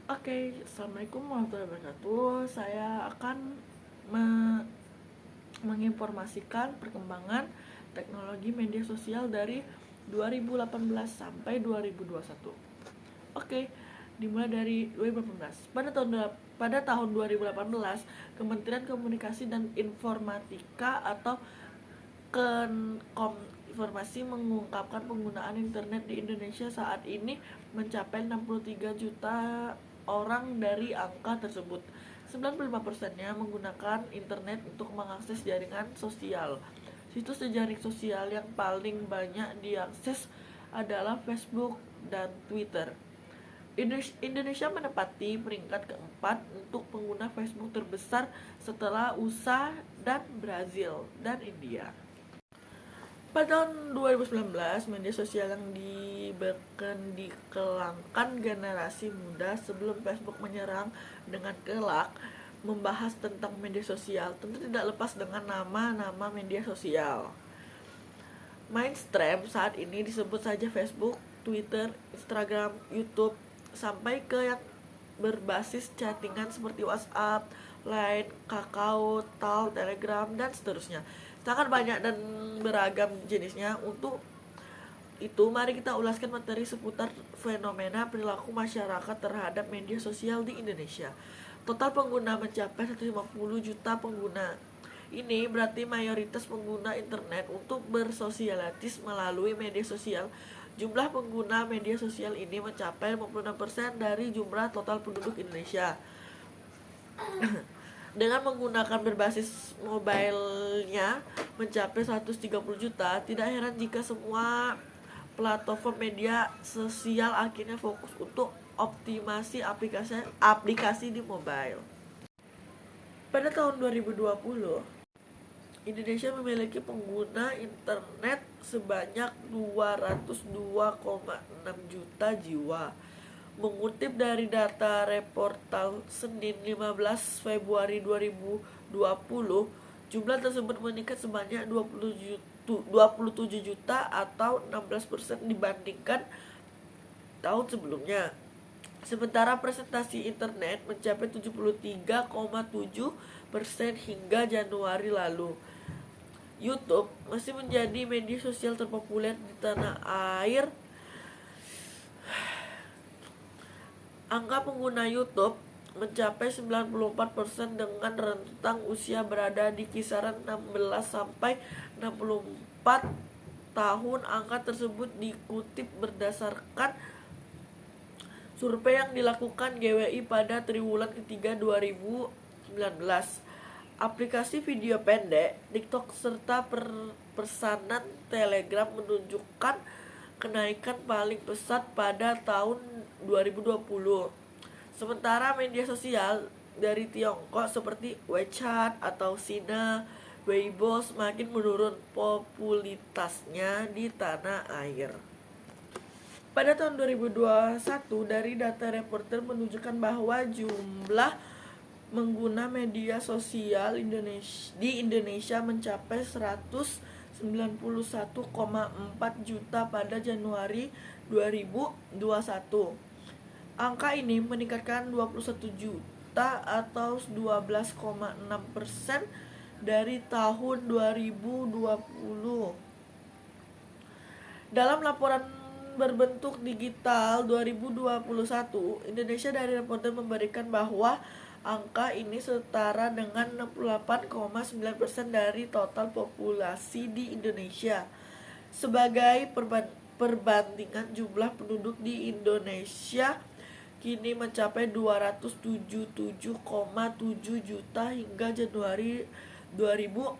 Oke, Assalamualaikum warahmatullahi wabarakatuh. Saya akan menginformasikan perkembangan teknologi media sosial dari 2018 sampai 2021. Oke, dimulai dari 2018. Pada tahun 2018, Kementerian Komunikasi dan Informatika atau Kenkom Informasi mengungkapkan penggunaan internet di Indonesia saat ini mencapai 63 juta orang. Dari angka tersebut, 95%-nya menggunakan internet untuk mengakses jaringan sosial. Situs jejaring sosial yang paling banyak diakses adalah Facebook dan Twitter. Indonesia menempati peringkat keempat untuk pengguna Facebook terbesar setelah USA dan Brazil dan India. Pada tahun 2019, media sosial yang dikelangkan generasi muda sebelum Facebook menyerang dengan kelak membahas tentang media sosial tentu tidak lepas dengan nama-nama media sosial. Mainstream saat ini disebut saja Facebook, Twitter, Instagram, YouTube, sampai ke yang berbasis chattingan seperti WhatsApp, Line, Kakao, Tal, Telegram, dan seterusnya. Sangat banyak dan beragam jenisnya. Untuk itu, mari kita ulaskan materi seputar fenomena perilaku masyarakat terhadap media sosial di Indonesia. Total pengguna mencapai 150 juta pengguna. Ini berarti mayoritas pengguna internet untuk bersosialitis melalui media sosial. Jumlah pengguna media sosial ini mencapai 56% dari jumlah total penduduk Indonesia. Dengan menggunakan berbasis mobilenya mencapai 130 juta, tidak heran jika semua platform media sosial akhirnya fokus untuk optimasi aplikasi di mobile. Pada tahun 2020, Indonesia memiliki pengguna internet sebanyak 202,6 juta jiwa. Mengutip dari data Reportal Senin 15 Februari 2020, jumlah tersebut meningkat sebanyak 27 juta atau 16% dibandingkan tahun sebelumnya. Sementara presentasi internet mencapai 73,7% hingga Januari lalu. YouTube masih menjadi media sosial terpopuler di tanah air. Angka pengguna YouTube mencapai 94% dengan rentang usia berada di kisaran 16 sampai 64 tahun. Angka tersebut dikutip berdasarkan survei yang dilakukan GWI pada triwulan ketiga 2019. Aplikasi video pendek, TikTok serta pesanan Telegram menunjukkan kenaikan paling pesat pada tahun 2020. Sementara media sosial dari Tiongkok seperti WeChat atau Sina, Weibo semakin menurun popularitasnya di tanah air. Pada tahun 2021, dari data Reporter menunjukkan bahwa jumlah pengguna media sosial di Indonesia mencapai 191,4 juta pada Januari 2021. Angka ini meningkatkan 21 juta atau 12,6% dari tahun 2020. Dalam laporan berbentuk digital 2021, Indonesia dari Reporter memberikan bahwa angka ini setara dengan 68,9% dari total populasi di Indonesia. Sebagai perbandingan, jumlah penduduk di Indonesia kini mencapai 277,7 juta hingga Januari 2020.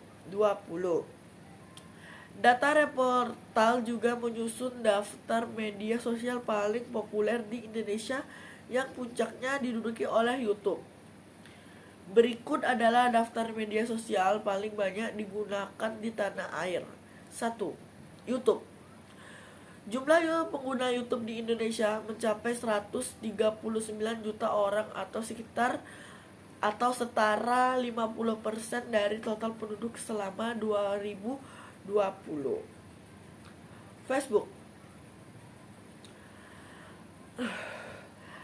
Data Reportal juga menyusun daftar media sosial paling populer di Indonesia yang puncaknya diduduki oleh YouTube. Berikut adalah daftar media sosial paling banyak digunakan di tanah air. 1. YouTube. Jumlah pengguna YouTube di Indonesia mencapai 139 juta orang atau setara 50% dari total penduduk selama 2020. Facebook.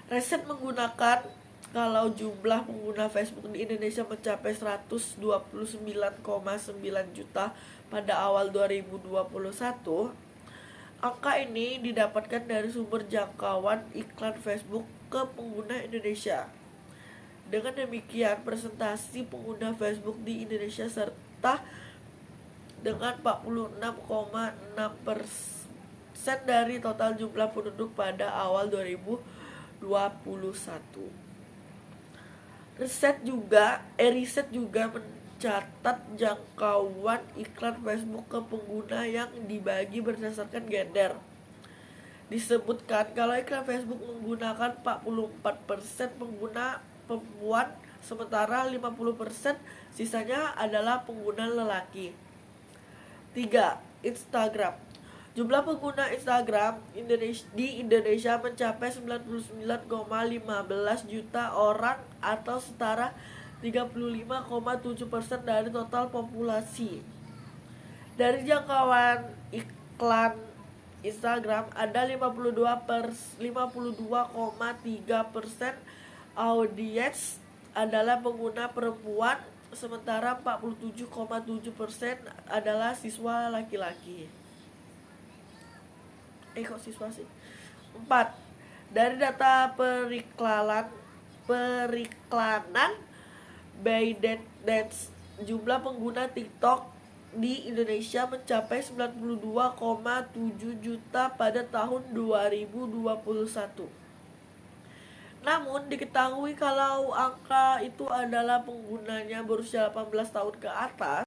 Riset menggunakan kalau jumlah pengguna Facebook di Indonesia mencapai 129,9 juta pada awal 2021. Angka ini didapatkan dari sumber jangkauan iklan Facebook ke pengguna Indonesia. Dengan demikian, presentasi pengguna Facebook di Indonesia serta dengan 46,6% dari total jumlah penduduk pada awal 2021. Riset juga mencatat jangkauan iklan Facebook ke pengguna yang dibagi berdasarkan gender. Disebutkan kalau iklan Facebook menggunakan 44% pengguna perempuan, sementara 50% sisanya adalah pengguna lelaki. 3. Instagram. Jumlah pengguna Instagram di Indonesia mencapai 99,15 juta orang atau setara 35,7% dari total populasi. Dari jangkauan iklan Instagram ada 52,3% audiens adalah pengguna perempuan, sementara 47,7% adalah siswa laki-laki. Kok siswa sih? 4. Dari data periklanan ByteDance, jumlah pengguna TikTok di Indonesia mencapai 92,7 juta pada tahun 2021. Namun diketahui kalau angka itu adalah penggunanya berusia 18 tahun ke atas.